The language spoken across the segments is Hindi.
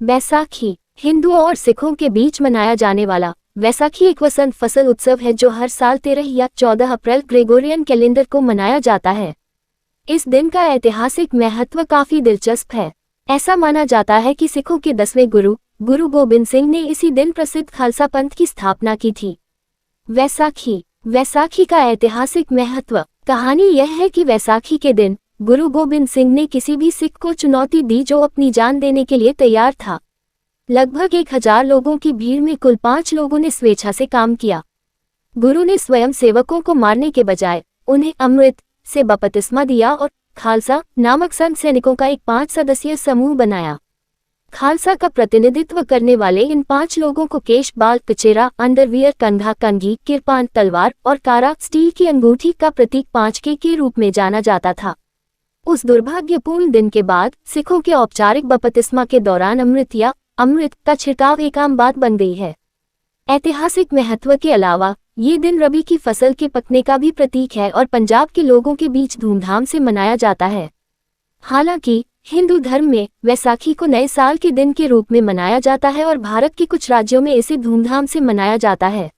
बैसाखी हिंदुओं और सिखों के बीच मनाया जाने वाला वैसाखी एक वसंत फसल उत्सव है जो हर साल 13 या 14 अप्रैल ग्रेगोरियन कैलेंडर को मनाया जाता है। इस दिन का ऐतिहासिक महत्व काफी दिलचस्प है। ऐसा माना जाता है कि सिखों के 10वें गुरु गोबिंद सिंह ने इसी दिन प्रसिद्ध खालसा पंथ की स्थापना की थी। वैसाखी का ऐतिहासिक महत्व। कहानी यह है कि वैसाखी के दिन गुरु गोबिंद सिंह ने किसी भी सिख को चुनौती दी जो अपनी जान देने के लिए तैयार था। लगभग 1000 लोगों की भीड़ में कुल 5 लोगों ने स्वेच्छा से काम किया। गुरु ने स्वयं सेवकों को मारने के बजाय उन्हें अमृत से बपतिस्मा दिया और खालसा नामक संत सैनिकों का एक 5 सदस्यीय समूह बनाया। खालसा का प्रतिनिधित्व करने वाले इन 5 लोगों को केश, बाल, कचेरा, अंडरवियर, कंघा, कंघी, किरपान, तलवार और कारा स्टील की अंगूठी का प्रतीक 5 के रूप में जाना जाता था। उस दुर्भाग्यपूर्ण दिन के बाद सिखों के औपचारिक बपतिस्मा के दौरान अमृत का छिड़काव एक आम बात बन गई है। ऐतिहासिक महत्व के अलावा ये दिन रबी की फसल के पकने का भी प्रतीक है और पंजाब के लोगों के बीच धूमधाम से मनाया जाता है। हालांकि हिंदू धर्म में वैसाखी को नए साल के दिन के रूप में मनाया जाता है और भारत के कुछ राज्यों में इसे धूमधाम से मनाया जाता है।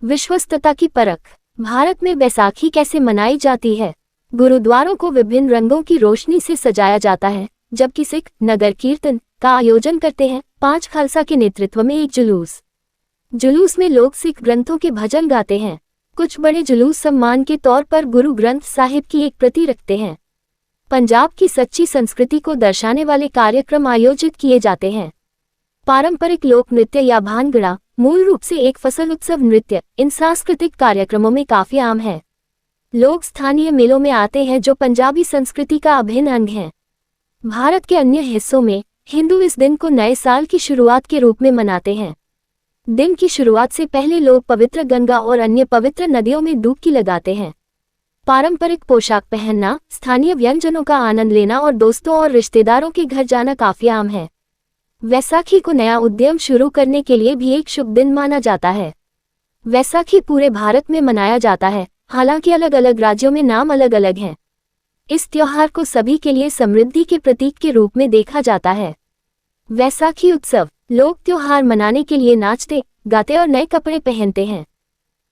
विश्वस्तता की परख। भारत में वैसाखी कैसे मनाई जाती है? गुरुद्वारों को विभिन्न रंगों की रोशनी से सजाया जाता है, जबकि सिख नगर कीर्तन का आयोजन करते हैं। 5 खालसा के नेतृत्व में एक जुलूस में लोग सिख ग्रंथों के भजन गाते हैं। कुछ बड़े जुलूस सम्मान के तौर पर गुरु ग्रंथ साहिब की एक प्रति रखते हैं। पंजाब की सच्ची संस्कृति को दर्शाने वाले कार्यक्रम आयोजित किए जाते हैं। पारंपरिक लोक नृत्य या भांगड़ा मूल रूप से एक फसल उत्सव नृत्य इन सांस्कृतिक कार्यक्रमों में काफी आम है। लोग स्थानीय मेलों में आते हैं जो पंजाबी संस्कृति का अभिन्न अंग है। भारत के अन्य हिस्सों में हिंदू इस दिन को नए साल की शुरुआत के रूप में मनाते हैं। दिन की शुरुआत से पहले लोग पवित्र गंगा और अन्य पवित्र नदियों में डुबकी लगाते हैं। पारंपरिक पोशाक पहनना, स्थानीय व्यंजनों का आनंद लेना और दोस्तों और रिश्तेदारों के घर जाना काफी आम है। वैसाखी को नया उद्यम शुरू करने के लिए भी एक शुभ दिन माना जाता है। वैसाखी पूरे भारत में मनाया जाता है, हालांकि अलग अलग राज्यों में नाम अलग अलग हैं। इस त्योहार को सभी के लिए समृद्धि के प्रतीक के रूप में देखा जाता है। वैसाखी उत्सव। लोग त्योहार मनाने के लिए नाचते, गाते और नए कपड़े पहनते हैं।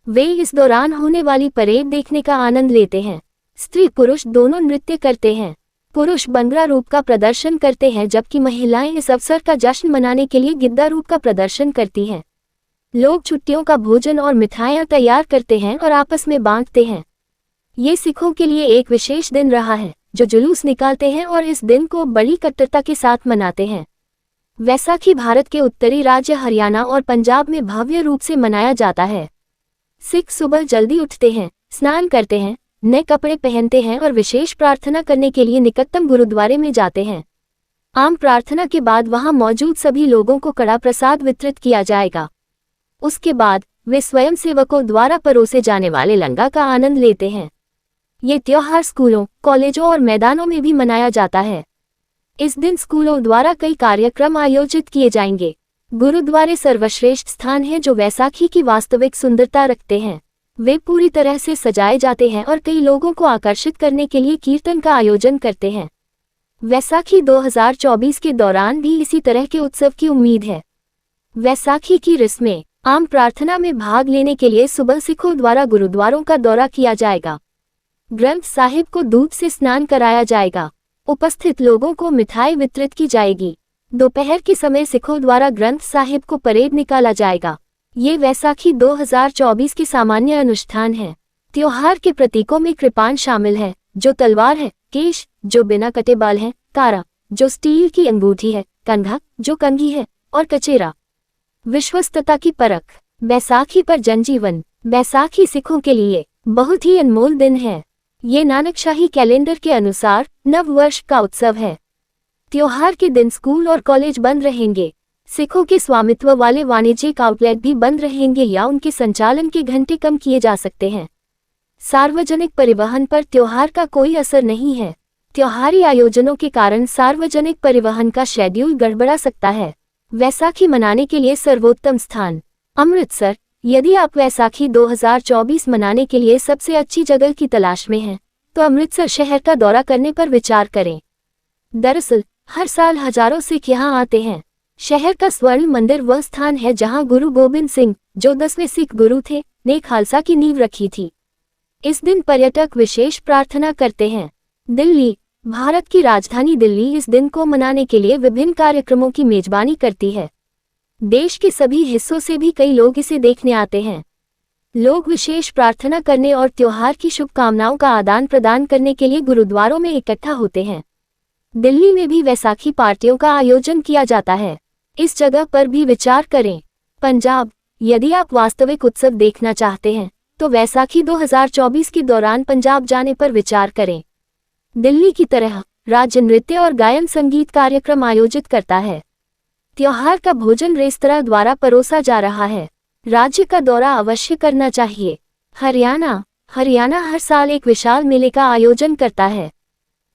वे इस दौरान होने वाली परेड देखने का आनंद लेते हैं। स्त्री पुरुष दोनों नृत्य करते हैं। पुरुष बंगड़ा रूप का प्रदर्शन करते हैं, जबकि महिलाएं इस अवसर का जश्न मनाने के लिए गिद्दा रूप का प्रदर्शन करती हैं। लोग छुट्टियों का भोजन और मिठाइयां तैयार करते हैं और आपस में बांटते हैं। ये सिखों के लिए एक विशेष दिन रहा है, जो जुलूस निकालते हैं और इस दिन को बड़ी कट्टरता के साथ मनाते हैं। वैसाखी भारत के उत्तरी राज्य हरियाणा और पंजाब में भव्य रूप से मनाया जाता है। सिख सुबह जल्दी उठते हैं, स्नान करते हैं, नए कपड़े पहनते हैं और विशेष प्रार्थना करने के लिए निकटतम गुरुद्वारे में जाते हैं। आम प्रार्थना के बाद वहां मौजूद सभी लोगों को कड़ा प्रसाद वितरित किया जाएगा। उसके बाद वे स्वयं सेवकों द्वारा परोसे जाने वाले लंगर का आनंद लेते हैं। ये त्योहार स्कूलों, कॉलेजों और मैदानों में भी मनाया जाता है। इस दिन स्कूलों द्वारा कई कार्यक्रम आयोजित किए जाएंगे। गुरुद्वारे सर्वश्रेष्ठ स्थान है जो वैसाखी की वास्तविक सुंदरता रखते हैं। वे पूरी तरह से सजाए जाते हैं और कई लोगों को आकर्षित करने के लिए कीर्तन का आयोजन करते हैं। वैसाखी 2024 के दौरान भी इसी तरह के उत्सव की उम्मीद है। वैसाखी की रस्में। आम प्रार्थना में भाग लेने के लिए सुबह सिखों द्वारा गुरुद्वारों का दौरा किया जाएगा। ग्रंथ साहिब को दूध से स्नान कराया जाएगा। उपस्थित लोगों को मिठाई वितरित की जाएगी। दोपहर के समय सिखों द्वारा ग्रंथ साहिब को परेड निकाला जाएगा। ये वैसाखी 2024 के सामान्य अनुष्ठान है। त्योहार के प्रतीकों में कृपान शामिल है, जो तलवार है, केश, जो बिना कटे बाल है, कारा, जो स्टील की अंगूठी है, कंघा, जो कंघी है, और कचेरा। विश्वस्तता की परख। बैसाखी पर जनजीवन। बैसाखी सिखों के लिए बहुत ही अनमोल दिन है। ये नानकशाही कैलेंडर के अनुसार नव वर्ष का उत्सव है। त्योहार के दिन स्कूल और कॉलेज बंद रहेंगे। सिखों के स्वामित्व वाले वाणिज्यिक आउटलेट भी बंद रहेंगे या उनके संचालन के घंटे कम किए जा सकते हैं। सार्वजनिक परिवहन पर त्योहार का कोई असर नहीं है। त्योहारी आयोजनों के कारण सार्वजनिक परिवहन का शेड्यूल गड़बड़ा सकता है। वैसाखी मनाने के लिए सर्वोत्तम स्थान। अमृतसर। यदि आप वैसाखी 2024 मनाने के लिए सबसे अच्छी जगह की तलाश में हैं, तो अमृतसर शहर का दौरा करने पर विचार करें। दरअसल हर साल हजारों सिख यहाँ आते हैं। शहर का स्वर्ण मंदिर वह स्थान है जहां गुरु गोबिंद सिंह, जो 10वें सिख गुरु थे, ने खालसा की नींव रखी थी। इस दिन पर्यटक विशेष प्रार्थना करते हैं। दिल्ली, भारत की राजधानी दिल्ली इस दिन को मनाने के लिए विभिन्न कार्यक्रमों की मेजबानी करती है। देश के सभी हिस्सों से भी कई लोग इसे देखने आते हैं। लोग विशेष प्रार्थना करने और त्योहार की शुभकामनाओं का आदान प्रदान करने के लिए गुरुद्वारों में इकट्ठा होते हैं। दिल्ली में भी वैसाखी पार्टियों का आयोजन किया जाता है। इस जगह पर भी विचार करें। पंजाब, यदि आप वास्तविक उत्सव देखना चाहते हैं तो वैसाखी 2024 के दौरान पंजाब जाने पर विचार करें। दिल्ली की तरह राज्य नृत्य और गायन संगीत कार्यक्रम आयोजित करता है। त्योहार का भोजन रेस्तरां द्वारा परोसा जा रहा है। राज्य का दौरा अवश्य करना चाहिए। हरियाणा हर साल एक विशाल मेले का आयोजन करता है।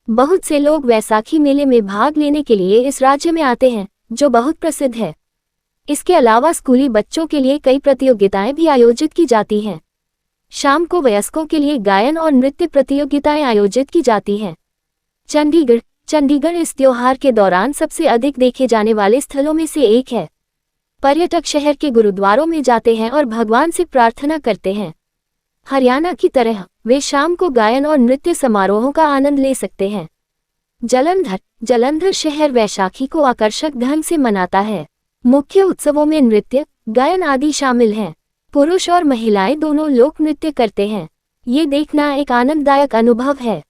बहुत से लोग वैसाखी मेले में भाग लेने के लिए इस राज्य में आते हैं, जो बहुत प्रसिद्ध है। इसके अलावा स्कूली बच्चों के लिए कई प्रतियोगिताएं भी आयोजित की जाती हैं। शाम को वयस्कों के लिए गायन और नृत्य प्रतियोगिताएं आयोजित की जाती हैं। चंडीगढ़ इस त्योहार के दौरान सबसे अधिक देखे जाने वाले स्थलों में से एक है। पर्यटक शहर के गुरुद्वारों में जाते हैं और भगवान से प्रार्थना करते हैं। हरियाणा की तरह वे शाम को गायन और नृत्य समारोहों का आनंद ले सकते हैं। जालंधर शहर वैशाखी को आकर्षक ढंग से मनाता है। मुख्य उत्सवों में नृत्य, गायन आदि शामिल हैं। पुरुष और महिलाएं दोनों लोक नृत्य करते हैं। ये देखना एक आनंददायक अनुभव है।